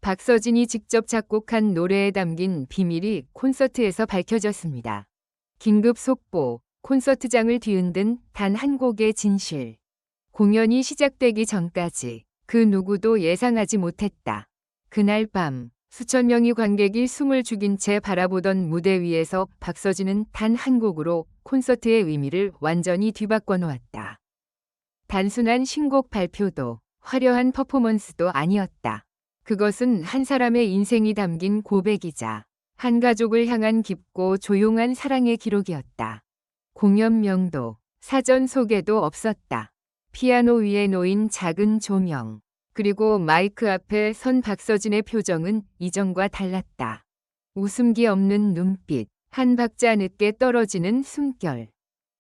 박서진이 직접 작곡한 노래에 담긴 비밀이 콘서트에서 밝혀졌습니다. 긴급 속보, 콘서트장을 뒤흔든 단 한 곡의 진실. 공연이 시작되기 전까지 그 누구도 예상하지 못했다. 그날 밤 수천 명의 관객이 숨을 죽인 채 바라보던 무대 위에서 박서진은 단 한 곡으로 콘서트의 의미를 완전히 뒤바꿔 놓았다. 단순한 신곡 발표도 화려한 퍼포먼스도 아니었다. 그것은 한 사람의 인생이 담긴 고백이자 한 가족을 향한 깊고 조용한 사랑의 기록이었다. 공연명도 사전 소개도 없었다. 피아노 위에 놓인 작은 조명, 그리고 마이크 앞에 선 박서진의 표정은 이전과 달랐다. 웃음기 없는 눈빛, 한 박자 늦게 떨어지는 숨결.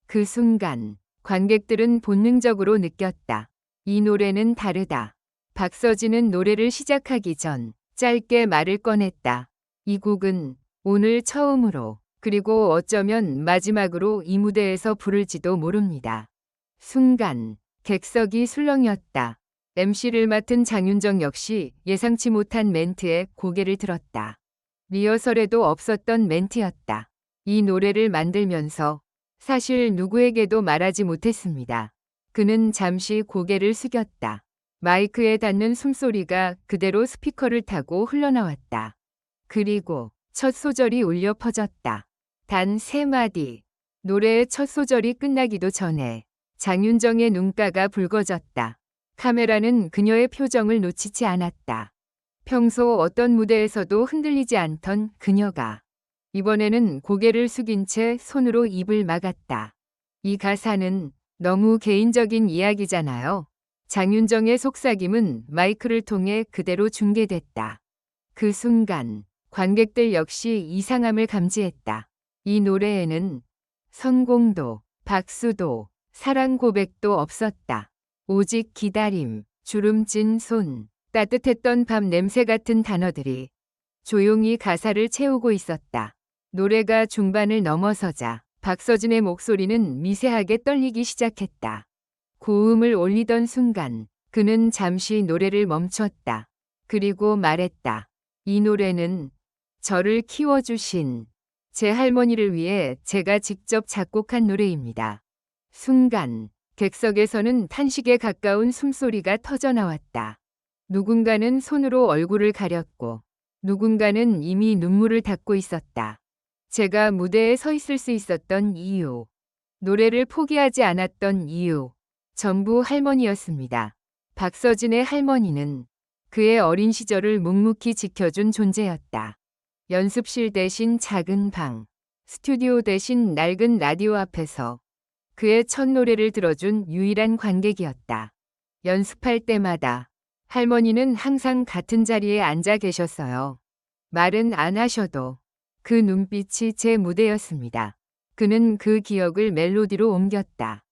그 순간 관객들은 본능적으로 느꼈다. 이 노래는 다르다. 박서진은 노래를 시작하기 전 짧게 말을 꺼냈다. 이 곡은 오늘 처음으로, 그리고 어쩌면 마지막으로 이 무대에서 부를지도 모릅니다. 순간 객석이 술렁였다. MC를 맡은 장윤정 역시 예상치 못한 멘트에 고개를 들었다. 리허설에도 없었던 멘트였다. 이 노래를 만들면서 사실 누구에게도 말하지 못했습니다. 그는 잠시 고개를 숙였다. 마이크에 닿는 숨소리가 그대로 스피커를 타고 흘러나왔다. 그리고 첫 소절이 울려 퍼졌다. 단 3마디. 노래의 첫 소절이 끝나기도 전에 장윤정의 눈가가 붉어졌다. 카메라는 그녀의 표정을 놓치지 않았다. 평소 어떤 무대에서도 흔들리지 않던 그녀가 이번에는 고개를 숙인 채 손으로 입을 막았다. 이 가사는 너무 개인적인 이야기잖아요. 장윤정의 속삭임은 마이크를 통해 그대로 중계됐다. 그 순간 관객들 역시 이상함을 감지했다. 이 노래에는 성공도, 박수도, 사랑 고백도 없었다. 오직 기다림, 주름진 손, 따뜻했던 밤 냄새 같은 단어들이 조용히 가사를 채우고 있었다. 노래가 중반을 넘어서자 박서진의 목소리는 미세하게 떨리기 시작했다. 고음을 올리던 순간 그는 잠시 노래를 멈췄다. 그리고 말했다. 이 노래는 저를 키워주신 제 할머니를 위해 제가 직접 작곡한 노래입니다. 순간 객석에서는 탄식에 가까운 숨소리가 터져나왔다. 누군가는 손으로 얼굴을 가렸고 누군가는 이미 눈물을 닦고 있었다. 제가 무대에 서 있을 수 있었던 이유, 노래를 포기하지 않았던 이유, 전부 할머니였습니다. 박서진의 할머니는 그의 어린 시절을 묵묵히 지켜준 존재였다. 연습실 대신 작은 방, 스튜디오 대신 낡은 라디오 앞에서 그의 첫 노래를 들어준 유일한 관객이었다. 연습할 때마다 할머니는 항상 같은 자리에 앉아 계셨어요. 말은 안 하셔도 그 눈빛이 제 무대였습니다. 그는 그 기억을 멜로디로 옮겼다.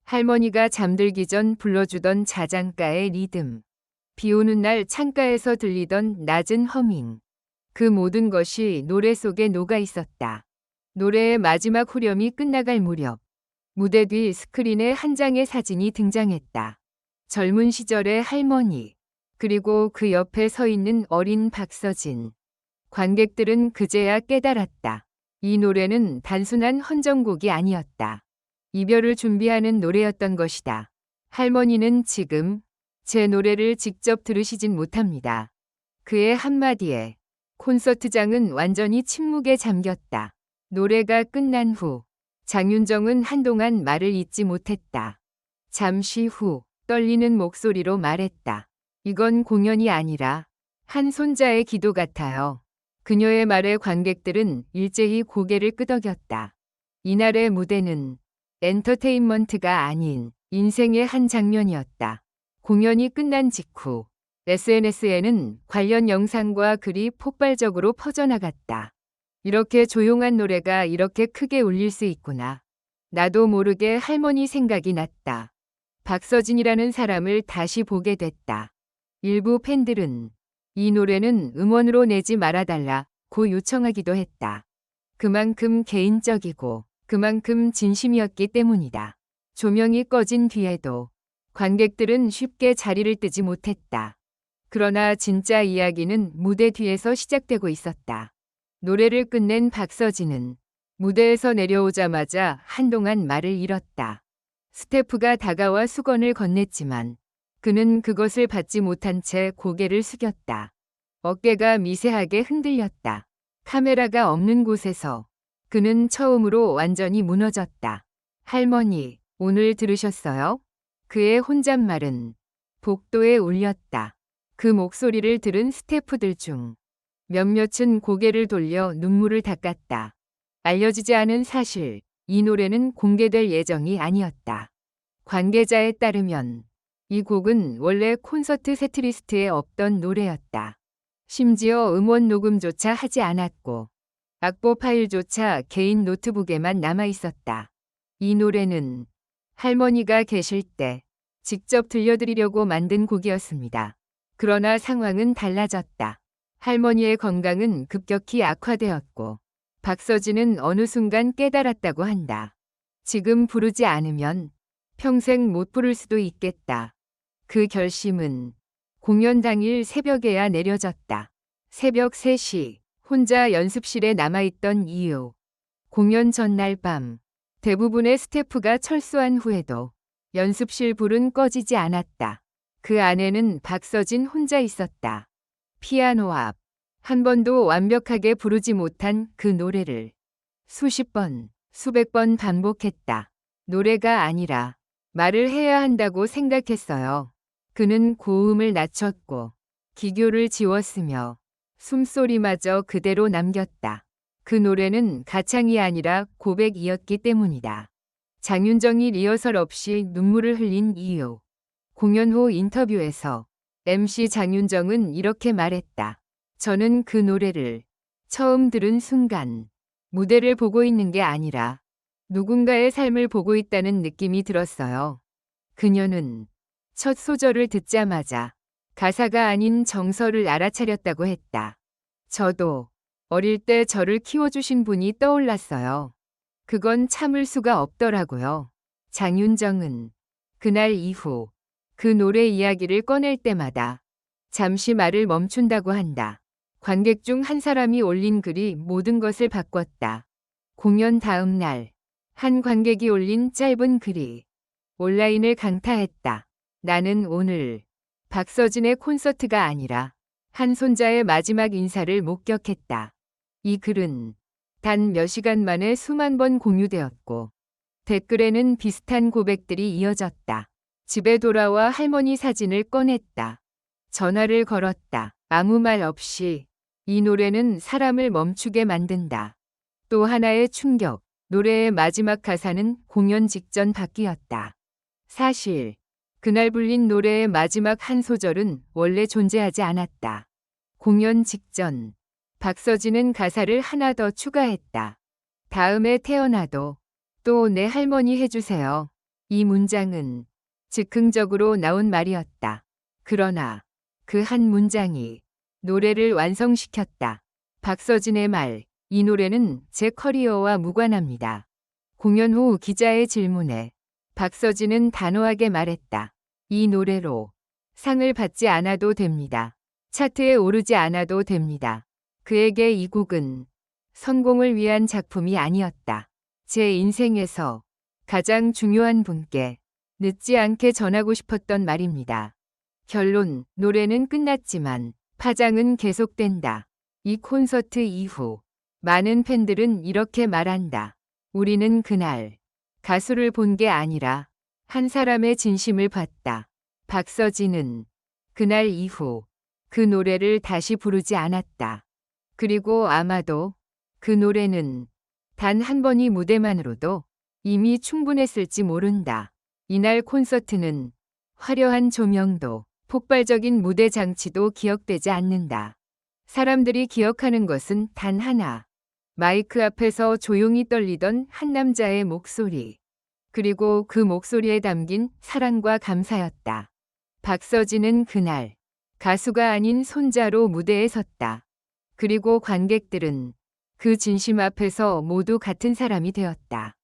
할머니가 잠들기 전 불러주던 자장가의 리듬, 비 오는 날 창가에서 들리던 낮은 허밍, 그 모든 것이 노래 속에 녹아 있었다. 노래의 마지막 후렴이 끝나갈 무렵 무대 뒤 스크린에 한 장의 사진이 등장했다. 젊은 시절의 할머니, 그리고 그 옆에 서 있는 어린 박서진. 관객들은 그제야 깨달았다. 이 노래는 단순한 헌정곡이 아니었다. 이별을 준비하는 노래였던 것이다. 할머니는 지금 제 노래를 직접 들으시진 못합니다. 그의 한마디에 콘서트장은 완전히 침묵에 잠겼다. 노래가 끝난 후 장윤정은 한동안 말을 잇지 못했다. 잠시 후 떨리는 목소리로 말했다. 이건 공연이 아니라 한 손자의 기도 같아요. 그녀의 말에 관객들은 일제히 고개를 끄덕였다. 이날의 무대는 엔터테인먼트가 아닌 인생의 한 장면이었다. 공연이 끝난 직후 SNS에는 관련 영상과 글이 폭발적으로 퍼져나갔다. 이렇게 조용한 노래가 이렇게 크게 울릴 수 있구나. 나도 모르게 할머니 생각이 났다. 박서진이라는 사람을 다시 보게 됐다. 일부 팬들은 이 노래는 음원으로 내지 말아달라고 요청하기도 했다. 그만큼 개인적이고 그만큼 진심이었기 때문이다. 조명이 꺼진 뒤에도 관객들은 쉽게 자리를 뜨지 못했다. 그러나 진짜 이야기는 무대 뒤에서 시작되고 있었다. 노래를 끝낸 박서진은 무대에서 내려오자마자 한동안 말을 잃었다. 스태프가 다가와 수건을 건넸지만 그는 그것을 받지 못한 채 고개를 숙였다. 어깨가 미세하게 흔들렸다. 카메라가 없는 곳에서 그는 처음으로 완전히 무너졌다. 할머니, 오늘 들으셨어요? 그의 혼잣말은 복도에 울렸다. 그 목소리를 들은 스태프들 중 몇몇은 고개를 돌려 눈물을 닦았다. 알려지지 않은 사실, 이 노래는 공개될 예정이 아니었다. 관계자에 따르면 이 곡은 원래 콘서트 세트리스트에 없던 노래였다. 심지어 음원 녹음조차 하지 않았고 악보 파일조차 개인 노트북에만 남아 있었다. 이 노래는 할머니가 계실 때 직접 들려드리려고 만든 곡이었습니다. 그러나 상황은 달라졌다. 할머니의 건강은 급격히 악화되었고 박서진은 어느 순간 깨달았다고 한다. 지금 부르지 않으면 평생 못 부를 수도 있겠다. 그 결심은 공연 당일 새벽에야 내려졌다. 새벽 3시 혼자 연습실에 남아있던 이유. 공연 전날 밤 대부분의 스태프가 철수한 후에도 연습실 불은 꺼지지 않았다. 그 안에는 박서진 혼자 있었다. 피아노 앞. 한 번도 완벽하게 부르지 못한 그 노래를 수십 번, 수백 번 반복했다. 노래가 아니라 말을 해야 한다고 생각했어요. 그는 고음을 낮췄고 기교를 지웠으며 숨소리마저 그대로 남겼다. 그 노래는 가창이 아니라 고백이었기 때문이다. 장윤정이 리허설 없이 눈물을 흘린 이유. 공연 후 인터뷰에서 MC 장윤정은 이렇게 말했다. 저는 그 노래를 처음 들은 순간 무대를 보고 있는 게 아니라 누군가의 삶을 보고 있다는 느낌이 들었어요. 그녀는 첫 소절을 듣자마자 가사가 아닌 정서를 알아차렸다고 했다. 저도 어릴 때 저를 키워주신 분이 떠올랐어요. 그건 참을 수가 없더라고요. 장윤정은 그날 이후 그 노래 이야기를 꺼낼 때마다 잠시 말을 멈춘다고 한다. 관객 중 한 사람이 올린 글이 모든 것을 바꿨다. 공연 다음 날 한 관객이 올린 짧은 글이 온라인을 강타했다. 나는 오늘 박서진의 콘서트가 아니라 한 손자의 마지막 인사를 목격했다. 이 글은 단 몇 시간 만에 수만 번 공유되었고 댓글에는 비슷한 고백들이 이어졌다. 집에 돌아와 할머니 사진을 꺼냈다. 전화를 걸었다. 아무 말 없이. 이 노래는 사람을 멈추게 만든다. 또 하나의 충격. 노래의 마지막 가사는 공연 직전 바뀌었다. 사실 그날 불린 노래의 마지막 한 소절은 원래 존재하지 않았다. 공연 직전 박서진은 가사를 하나 더 추가했다. 다음에 태어나도 또 내 할머니 해주세요. 이 문장은 즉흥적으로 나온 말이었다. 그러나 그 한 문장이 노래를 완성시켰다. 박서진의 말, 이 노래는 제 커리어와 무관합니다. 공연 후 기자의 질문에 박서진은 단호하게 말했다. 이 노래로 상을 받지 않아도 됩니다. 차트에 오르지 않아도 됩니다. 그에게 이 곡은 성공을 위한 작품이 아니었다. 제 인생에서 가장 중요한 분께 늦지 않게 전하고 싶었던 말입니다. 결론, 노래는 끝났지만 파장은 계속된다. 이 콘서트 이후 많은 팬들은 이렇게 말한다. 우리는 그날 가수를 본 게 아니라 한 사람의 진심을 봤다. 박서진은 그날 이후 그 노래를 다시 부르지 않았다. 그리고 아마도 그 노래는 단 한 번의 무대만으로도 이미 충분했을지 모른다. 이날 콘서트는 화려한 조명도 폭발적인 무대 장치도 기억되지 않는다. 사람들이 기억하는 것은 단 하나. 마이크 앞에서 조용히 떨리던 한 남자의 목소리. 그리고 그 목소리에 담긴 사랑과 감사였다. 박서진은 그날 가수가 아닌 손자로 무대에 섰다. 그리고 관객들은 그 진심 앞에서 모두 같은 사람이 되었다.